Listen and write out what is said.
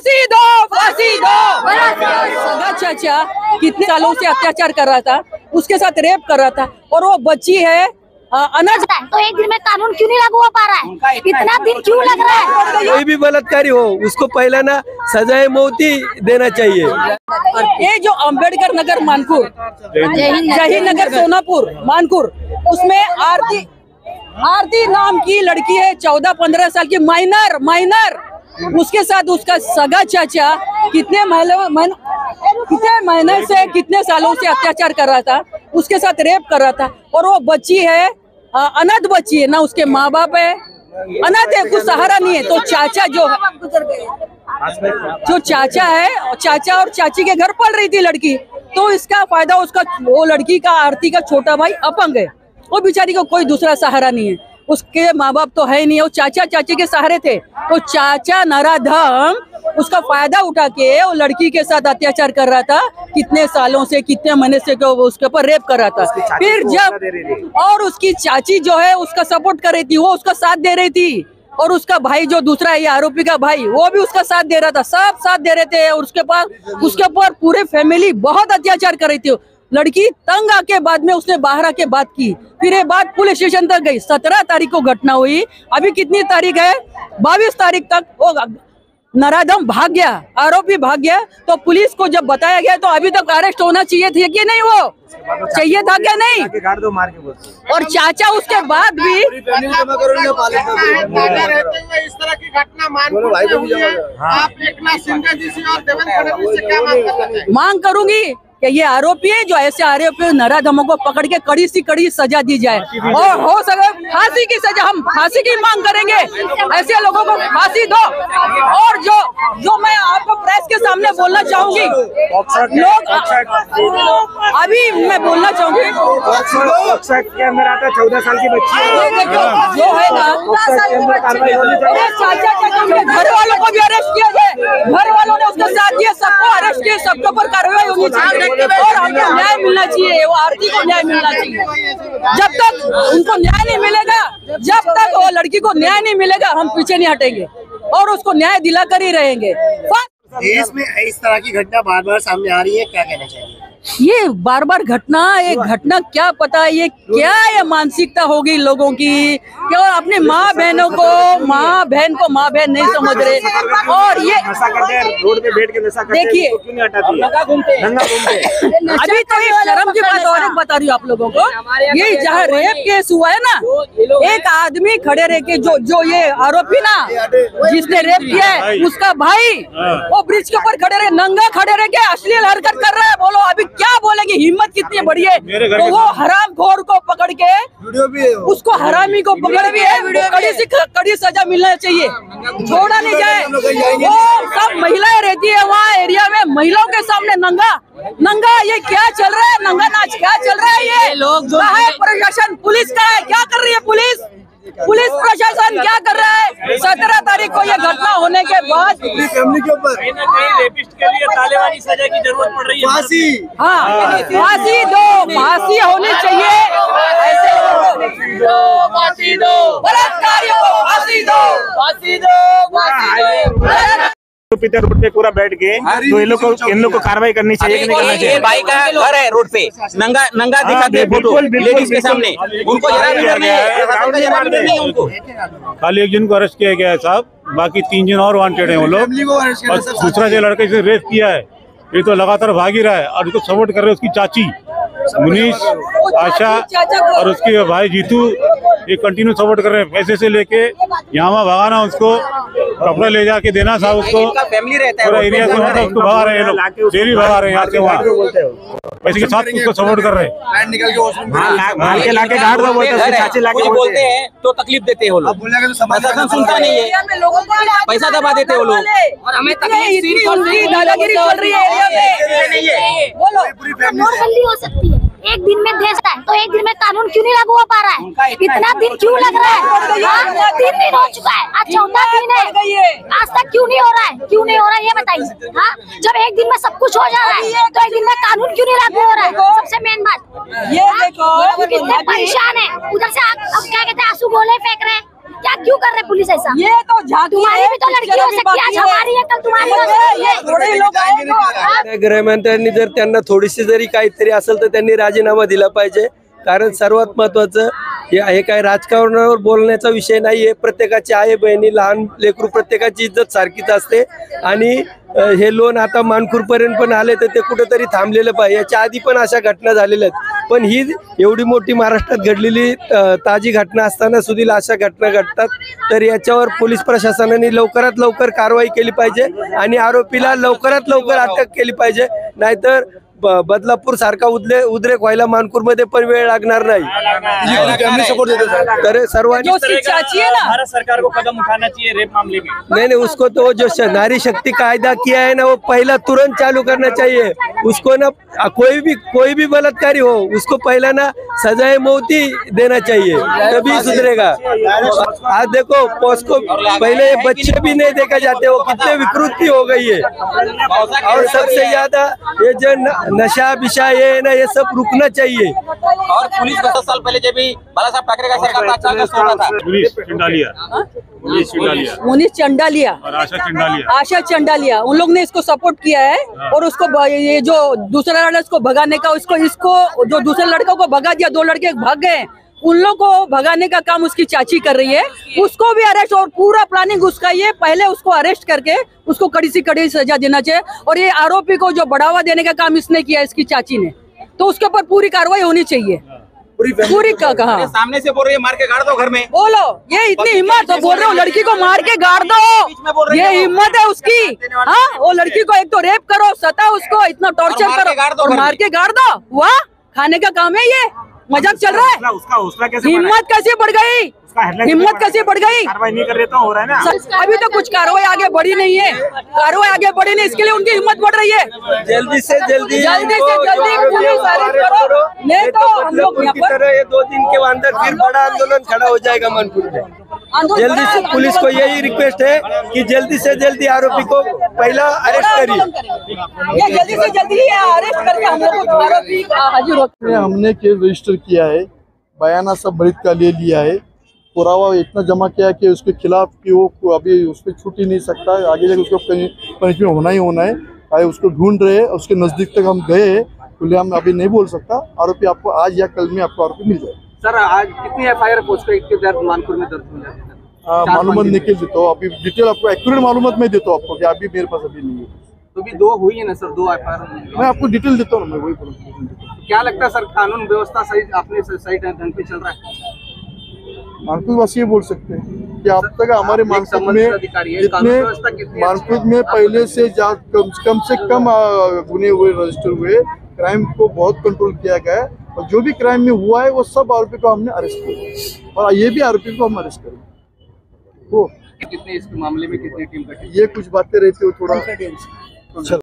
फांसी दो, फांसी दो। सगा चाचा कितने सालों से अत्याचार कर रहा था, उसके साथ रेप कर रहा था, और वो बच्ची है अनाथ। तो एक दिन में कानून क्यों नहीं लागू हो पा रहा है? इतना दिन क्यों लग रहा है? कोई भी बलात्कारी हो उसको पहले ना सजाए मौत ही देना चाहिए। ये जो अम्बेडकर नगर मानपुर, जहीन नगर सोनापुर मानपुर, उसमें आरती नाम की लड़की है, 14-15 साल की, माइनर। उसके साथ उसका सगा चाचा कितने महीने से, कितने सालों से अत्याचार कर रहा था, उसके साथ रेप कर रहा था, और वो बच्ची है अनाथ बच्ची है ना, उसके माँ बाप है अनाथ है, कुछ सहारा नहीं है। तो चाचा जो चाचा है, चाचा और चाची के घर पल रही थी लड़की, तो इसका फायदा वो लड़की का, आरती का छोटा भाई अपंग है, वो बेचारी को कोई दूसरा सहारा नहीं है, उसके माँ बाप तो है ही नहीं, वो चाचा चाची के सहारे थे। तो चाचा नराधम उसका फायदा उठा के वो लड़की के साथ अत्याचार कर रहा था, कितने सालों से, कितने महीने से उसके ऊपर रेप कर रहा था। फिर जब और उसकी चाची जो है उसका सपोर्ट कर रही थी, वो उसका साथ दे रही थी, और उसका भाई जो दूसरा है आरोपी का भाई, वो भी उसका साथ दे रहा था, सब साथ दे रहे थे। और उसके ऊपर पूरे फैमिली बहुत अत्याचार कर रही थी। लड़की तंग आके बाद में उसने बाहर आके बात की, फिर ये बात पुलिस स्टेशन तक गई। 17 तारीख को घटना हुई, अभी कितनी तारीख है, 22 तारीख तक वो नराधम भाग गया, आरोपी भाग गया। तो पुलिस को जब बताया गया तो अभी तक अरेस्ट होना चाहिए थे कि नहीं, वो चाहिए था क्या नहीं। और चाचा उसके बाद भी इस तरह की घटना मानपुर में हुई है, आप एकनाथ शिंदे जी से और देवेंद्र फडणवीस से क्या मांग कर रहे हैं? मांग करूंगी कि ये आरोपी है, जो ऐसे आरोपी नराधमों को पकड़ के कड़ी से कड़ी सजा दी जाए, और हो सके फांसी की सजा, हम फांसी की मांग करेंगे, ऐसे लोगों को फांसी दो। और जो मैं आपको प्रेस के सामने बोलना चाहूंगी, लोग अभी मैं बोलना चाहूंगी, के अंदर आता 14 साल की बच्ची जो है ना, घर वालों को भी अरेस्ट किया जाए, घर वालों ने उसका साथ दिया, सबको अरेस्ट किया, सबके ऊपर कार्रवाई होनी चाहिए, और हमको न्याय मिलना चाहिए, वो आरती को न्याय मिलना चाहिए। जब तक उनको न्याय नहीं मिलेगा, जब तक वो लड़की को न्याय नहीं मिलेगा, हम पीछे नहीं हटेंगे और उसको न्याय दिलाकर ही रहेंगे। देश में इस तरह की घटना बार बार सामने आ रही है, क्या कहना चाहिए? ये बार बार घटना, एक घटना क्या पता ये क्या, ये मानसिकता होगी लोगों की, क्या अपने माँ बहन को माँ बहन नहीं समझ रहे। और ये रोड पे बैठ के नशा करते हैं, देखिए, क्यों नहीं हटाती है? नंगा घूमते अभी तो ये शर्म की बात और एक बता रही हूँ आप लोगों को, ये जहाँ रेप केस हुआ है ना, एक आदमी खड़े रह के, जो ये आरोपी ना जिसने रेप किया है, उसका भाई वो ब्रिज के ऊपर खड़े रहे, नंगा खड़े रह के अश्लील हरकत कर रहा है। बोलो अभी क्या बोलेंगे, हिम्मत कितनी बड़ी है। तो वो हरामखोर को पकड़ के, उसको हरामी को पकड़ भी है, कड़ी सजा मिलना चाहिए, छोड़ा नहीं जाए। वो सब महिलाएं रहती है वहाँ एरिया में, महिलाओं के सामने नंगा ये क्या चल रहा है, नंगा नाच क्या चल रहा है, ये लोग जो है प्रशासन, पुलिस का है, क्या कर रही है पुलिस प्रशासन क्या कर रहा है? 17 तारीख को ये घटना होने के बाद फैमिली के ऊपर कहीं ना कहीं रेपिस्ट के लिए तालेबानी सजा की जरूरत पड़ रही है। फांसी, हाँ फांसी दो, फांसी होनी चाहिए, ऐसे फांसी दो, बलात्कारियों को फांसी दो, फांसी दो। पीटर रोड पे पूरा बैठ के, तो इन लोग को कार्रवाई करनी चाहिए कि नहीं करना चाहिए? भाई का घर है रोड पे, नंगा दिखाते हैं फोटो लेडीज के सामने, उनको जरा भी डर नहीं है उनको। खाली एक जन को अरेस्ट किया गया है साहब, बाकी 3 जन और वांटेड हैं वो लोग, और दूसरा जो लड़के से रेप किया है ये तो लगातार भाग ही रहा है, और इसको सपोर्ट कर रहे हैं उसकी चाची मुनीश, आशा और उसके भाई जीतू, ये कंटिन्यू सपोर्ट कर रहे हैं। पैसे से लेके यहाँ भगाना, उसको कपड़ा ले जाके देना साहब, उसको फैमिली रहता है पूरा एरिया से मतलब उसको भगा रहे हैं लोग, डेली भगा रहे हैं यहाँ से वहाँ, पैसे के साथ उसको सपोर्ट कर रहे हैं। बोलते हैं तो तकलीफ देते हैं वो लोग, प्रशासन सुनता नहीं है, पैसा दबा देते हैं वो लोग, और हमें दादागिरी चल रही है एरिया में। बोलो नोटबंदी हो सकती है, एक दिन में देश है, तो एक दिन में कानून क्यों नहीं लागू हो पा रहा है? इतना दिन क्यों लग रहा है? 3 दिन हो चुका है, आज 14 दिन है, आज तक क्यों नहीं हो रहा है? क्यों नहीं हो रहा है ये बताइए। हाँ, जब एक दिन में सब कुछ हो जा रहा है, तो एक दिन में कानून क्यों नहीं लागू हो रहा है? सबसे मेन बात ये देखो, कितने परेशान है, उधर से अब क्या कहते हैं, आंसू गोले फेंक रहे हैं, क्या क्यों कर रहे पुलिस ऐसा? ये तो झांकी तुम्हारी है, भी तो लड़की हो सकती है, आज हमारी है, कल तुम्हारी हो सकती है। थोड़े लोग आएंगे। गृहमंत्र्यांनी जर त्यांना थोडीशी जरी काहीतरी असेल तर त्यांनी राजीनामा दिला पाहिजे. कारण सर्वात महत्वाचं हे काय राजकारणावर बोलण्याचा विषय नाहीये. प्रत्येकाची आई बहिणी लहान लेकरू प्रत्येकाची इज्जत सारखीच असते आणि हे लोन आता मानखुरपर्यंत पण आले तर ते कुठेतरी थांबलेलं पाहिजे. याच्या आधी पण अशा घटना झालेल्या आहेत, पण ही एवढी मोठी महाराष्ट्रात घडलेली ताजी घटना असताना सुद्धा अशा घटना घडतात. तर याच्यावर पोलीस प्रशासनाने लवकरात लवकर कारवाई केली पाहिजे आणि आरोपीला लवकरात लवकर अटक केली पाहिजे. नाहीतर बदलापूर सारखा उद्रेक व्हायला मानपूर मध्ये पण वेळ लागणार नाही. तर सर्वांनी भारत सरकार को कदम उठाना चाहिए रेप मामले में. नहीं उसको तो जो नारी शक्ति कायदा किया है ना वो पहला तुरंत चालू करना चाहिए. उसको ना कोई भी बलात्कारी हो उसको पहला ना सजाए मौती देना चाहिए, तभी सुधरेगा. आज देखो पोस्को पहले ये बच्चे भी नहीं देखा जाते, वो कितने विकृति हो गई है. और सबसे ज्यादा ये जो नशा बिशा ये ना ये सब रुकना चाहिए. और पुलिस 10 साल पहले जब भी बाला साहब ठाकरे का सरकार था अच्छा गश्त होता था. मुनीष चंडालिया और आशा चंडालिया उन लोग ने इसको सपोर्ट किया है. और उसको ये जो दूसरा लड़का इसको भगाने का इसको जो दूसरे लड़कों को भगा दिया, 2 लड़के भाग गए, उन लोग को भगाने का काम उसकी चाची कर रही है. उसको भी अरेस्ट और पूरा प्लानिंग उसका ये पहले उसको अरेस्ट करके उसको कड़ी से कड़ी सजा देना चाहिए. और ये आरोपी को जो बढ़ावा देने का काम इसने किया इसकी चाची ने, तो उसके ऊपर पूरी कार्रवाई होनी चाहिए. पूरी कहा सामने से बोल रही है मार के गाड़ दो घर में. बोलो ये इतनी हिम्मत तो बोल रहे हो लड़की को मार के गाड़ दो, ये हिम्मत है उसकी. हाँ वो लड़की को एक तो रेप करो, सताओ उसको, इतना टॉर्चर करो और मार के गाड़ दो. वाह खाने का काम है ये, मजाक चल रहा है. उसका हौसला कैसे हिम्मत कैसे बढ़ गई, हिम्मत कैसे बढ़ गई. कार्रवाई नहीं कर रहे तो हो रहा है ना. अभी तो कुछ कार्रवाई आगे बढ़ी नहीं है, कार्रवाई आगे बढ़ी नहीं, इसके लिए उनकी हिम्मत बढ़ रही है. जल्दी से जल्दी पुलिस अरेस्ट करो, नहीं तो हम लोग यहाँ पर ये 2 दिन के अंदर फिर बड़ा आंदोलन खड़ा हो जाएगा मानपुर में. जल्दी से पुलिस को यही रिक्वेस्ट है कि जल्दी से जल्दी आरोपी को पहला अरेस्ट करिए. ये जल्दी से जल्दी अरेस्ट करके हम लोग को आरोपी हाजिर होते. हमने केस रजिस्टर किया है, बयाना सब बरीद का ले लिया है, पुरावा इतना जमा किया कि उसके खिलाफ कि वो अभी उस पर छूट ही नहीं सकता, आगे जाकर उसको पनिशमेंट होना ही होना है. भाई उसको ढूंढ रहे हैं, उसके नज़दीक तक हम गए हैं, खुलेआम अभी नहीं बोल सकता. आरोपी आपको आज या कल में आपको आरोपी मिल जाए. सर आज कितनी FIR मानपुर में दर्ज हुई है? मालूमात निकल देता हूँ, अभी डिटेल आपको एक्यूरेट मालूमात मैं देता हूँ आपको कि अभी मेरे पास अभी नहीं है. तो भी 2 हुई है ना सर, 2 FIR. मैं आपको डिटेल देता हूँ, मैं वही बोलूँगा. क्या लगता है सर कानून व्यवस्था सही अपने सही ढंग पे चल रहा है? मानपुर वासी ये बोल सकते हैं कि अब तक हमारे मानपुर में जितने मानपुर में पहले से कम से कम गुने हुए रजिस्टर हुए, क्राइम को बहुत कंट्रोल किया गया है. और जो भी क्राइम में हुआ है वो सब आरोपी को हमने अरेस्ट किया और ये भी आरोपी को हम अरेस्ट करेंगे. वो कितने इस मामले में कितनी टीम गठित? ये कुछ बातें रहती हो थोड़ा